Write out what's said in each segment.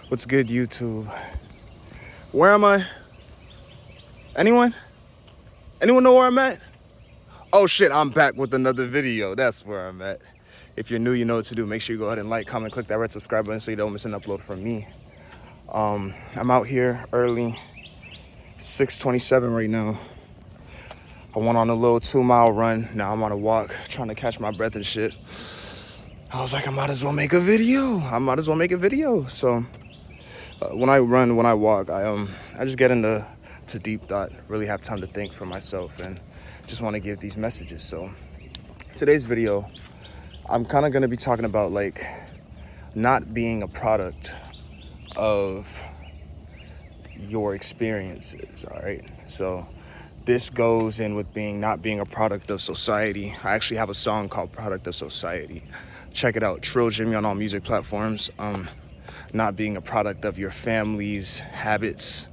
What's good, YouTube? Where am I? Anyone? Anyone know where I'm at? Oh shit, I'm back with another video. That's where I'm at. If you're new, you know what to do. Make sure you go ahead and like, comment, click that red subscribe button so you don't miss an upload from me. I'm out here early, 6:27 right now. I went on a little 2-mile run. Now I'm on a walk, trying to catch my breath and shit. I was like, I might as well make a video. So when I run, when I walk, I just get into deep thought, really have time to think for myself, and just want to give these messages. So today's video, I'm kind of going to be talking about like not being a product of your experiences. All right, so this goes in with not being a product of society. I actually have a song called Product of Society. Check it out, Trill Jimmy on all music platforms. Not being a product of your family's habits,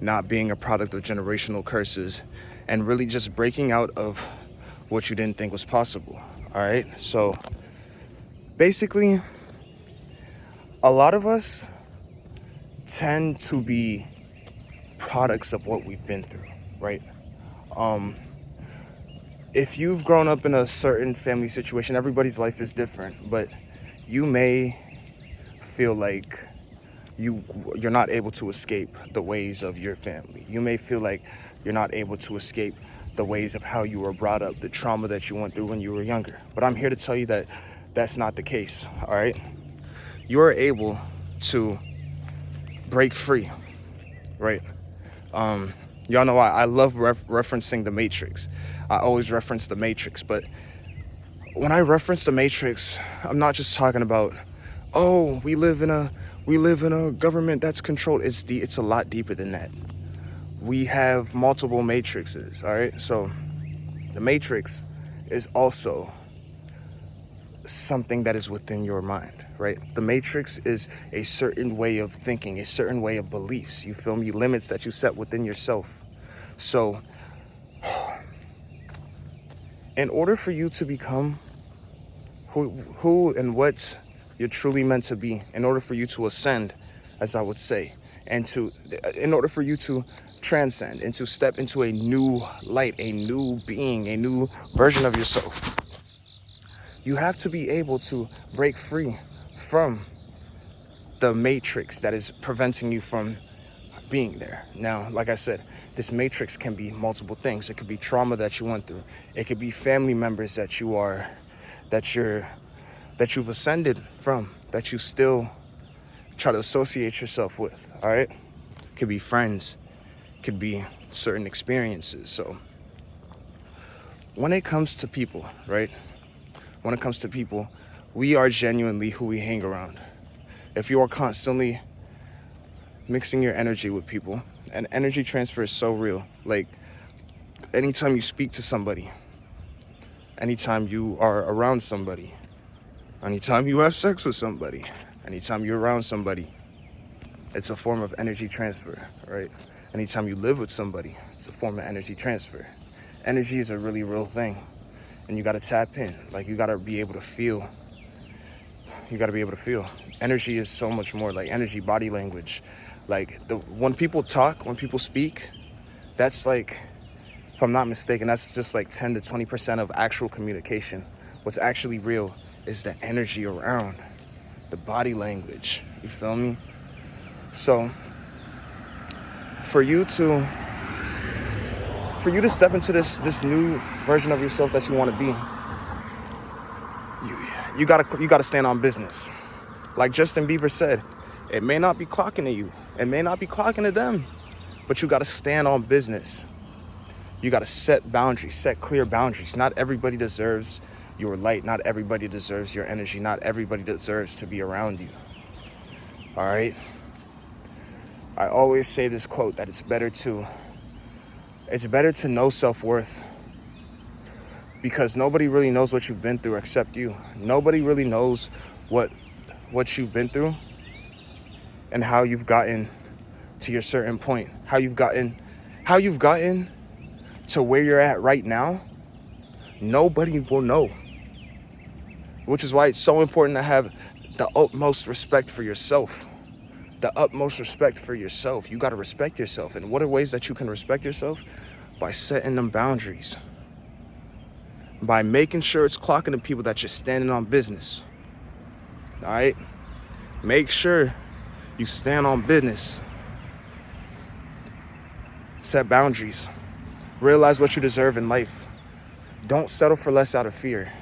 not being a product of generational curses, and really just breaking out of what you didn't think was possible. All right, so basically, a lot of us tend to be products of what we've been through, right? If you've grown up in a certain family situation, everybody's life is different, but you may feel like you're not able to escape the ways of your family. You may feel like you're not able to escape the ways of how you were brought up, the trauma that you went through when you were younger. But I'm here to tell you that that's not the case, all right? You are able to break free, right? Y'all know I love referencing The Matrix. I always reference The Matrix, but when I reference The Matrix, I'm not just talking about, oh, we live in a government that's controlled. It's a lot deeper than that. We have multiple matrices, all right? So the Matrix is also something that is within your mind, right? The Matrix is a certain way of thinking, a certain way of beliefs. You feel me? Limits that you set within yourself. So in order for you to become who and what you're truly meant to be, in order for you to ascend, as I would say, and in order for you to transcend and to step into a new light, a new being, a new version of yourself, you have to be able to break free from the matrix that is preventing you from being there. Now, like I said, this matrix can be multiple things. It could be trauma that you went through. It could be family members that you've ascended from, that you still try to associate yourself with, all right? It could be friends, it could be certain experiences. So when it comes to people, right? When it comes to people, we are genuinely who we hang around. If you are constantly mixing your energy with people, and energy transfer is so real. Like, anytime you speak to somebody, anytime you are around somebody, anytime you have sex with somebody, anytime you're around somebody, it's a form of energy transfer, right? Anytime you live with somebody, it's a form of energy transfer. Energy is a really real thing, and you gotta tap in. Like, you gotta be able to feel. Energy is so much more, like energy, body language. Like, when people talk, when people speak, that's like, if I'm not mistaken, that's just like 10 to 20% of actual communication. What's actually real is the energy around, the body language. You feel me? So for you to step into this new version of yourself that you want to be, you gotta stand on business. Like Justin Bieber said, it may not be clocking to you, it may not be clocking to them, but you gotta stand on business. You gotta set boundaries, set clear boundaries. Not everybody deserves your light. Not everybody deserves your energy. Not everybody deserves to be around you. All right? I always say this quote, that it's better to know self-worth, because nobody really knows what you've been through except you. Nobody really knows what you've been through and how you've gotten to your certain point, how you've gotten to where you're at right now. Nobody will know, which is why it's so important to have the utmost respect for yourself. the utmost respect for yourself. You got to respect yourself. And what are ways that you can respect yourself? By setting them boundaries. By making sure it's clocking the people that you're standing on business. All right? Make sure you stand on business. Set boundaries. Realize what you deserve in life. Don't settle for less out of fear.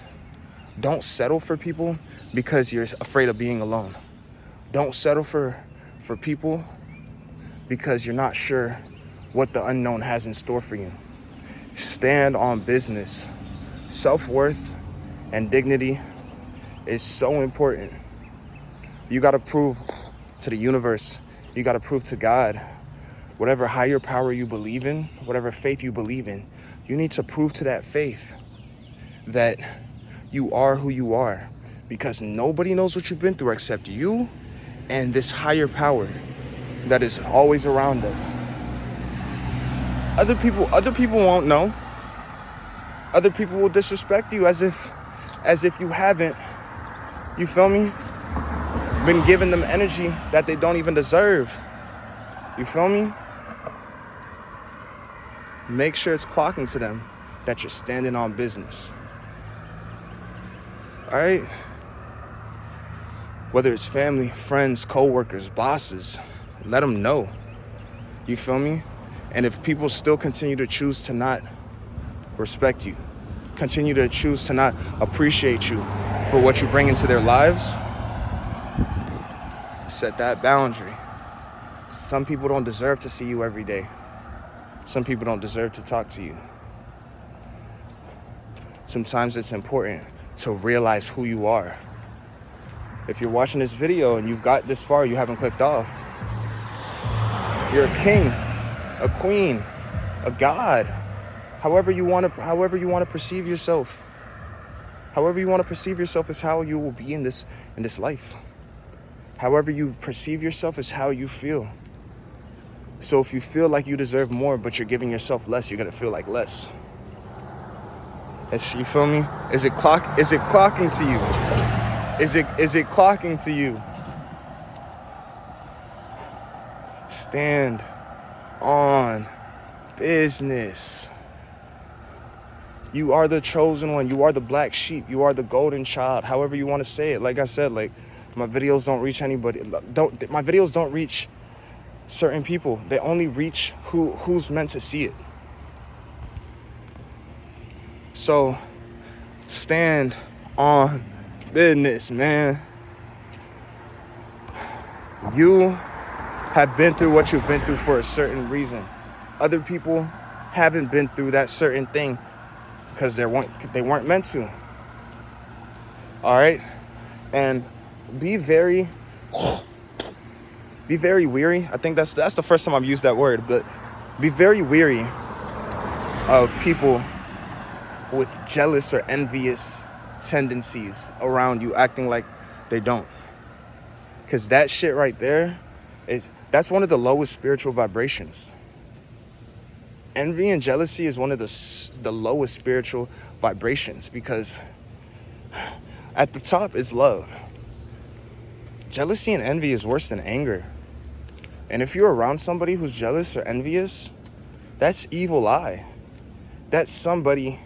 Don't settle for people because you're afraid of being alone. Don't settle for people because you're not sure what the unknown has in store for you. Stand on business. Self-worth and dignity is so important. You got to prove to the universe, you got to prove to God, whatever higher power you believe in, whatever faith you believe in, you need to prove to that faith that you are who you are, because nobody knows what you've been through except you and this higher power that is always around us. Other people won't know. Other people will disrespect you as if you haven't, you feel me, been giving them energy that they don't even deserve. You feel me? Make sure it's clocking to them that you're standing on business. All right? Whether it's family, friends, co-workers, bosses, let them know. You feel me? And if people still continue to choose to not respect you, continue to choose to not appreciate you for what you bring into their lives, set that boundary. Some people don't deserve to see you every day. Some people don't deserve to talk to you. Sometimes it's important to realize who you are. If you're watching this video and you've got this far, you haven't clicked off. You're a king, a queen, a god. However you want to perceive yourself. However you want to perceive yourself is how you will be in this life. However you perceive yourself is how you feel. So if you feel like you deserve more, but you're giving yourself less, you're gonna feel like less. You feel me? Is it clocking to you? Is it clocking to you? Stand on business. You are the chosen one. You are the black sheep. You are the golden child. However you want to say it. Like I said, like my videos don't reach anybody. My videos don't reach certain people. They only reach who's meant to see it. So stand on business, man. You have been through what you've been through for a certain reason. Other people haven't been through that certain thing because they weren't meant to. All right? And be very weary. I think that's the first time I've used that word, but be very weary of people with jealous or envious tendencies around you, acting like they don't. Because that shit right there that's one of the lowest spiritual vibrations. Envy and jealousy is one of the lowest spiritual vibrations, because at the top is love. Jealousy and envy is worse than anger. And if you're around somebody who's jealous or envious, that's evil eye. That's somebody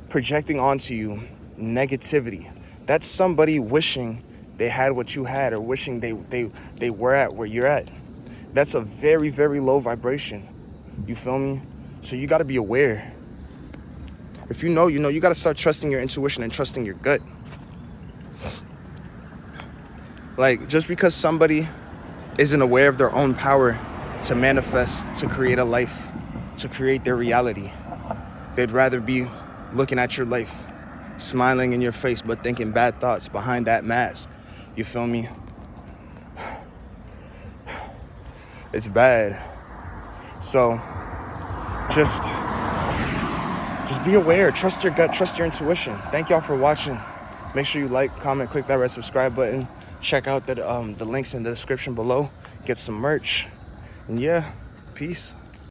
projecting onto you negativity. That's somebody wishing they had what you had, or wishing they were at where you're at. That's a very, very low vibration. You feel me? So you got to be aware. If you know, you got to start trusting your intuition and trusting your gut. Like, just because somebody isn't aware of their own power to manifest, to create a life, to create their reality, they'd rather be looking at your life, smiling in your face, but thinking bad thoughts behind that mask. You feel me? It's bad. So just be aware. Trust your gut. Trust your intuition. Thank y'all for watching. Make sure you like, comment, click that red subscribe button. Check out the links in the description below. Get some merch. And yeah, peace.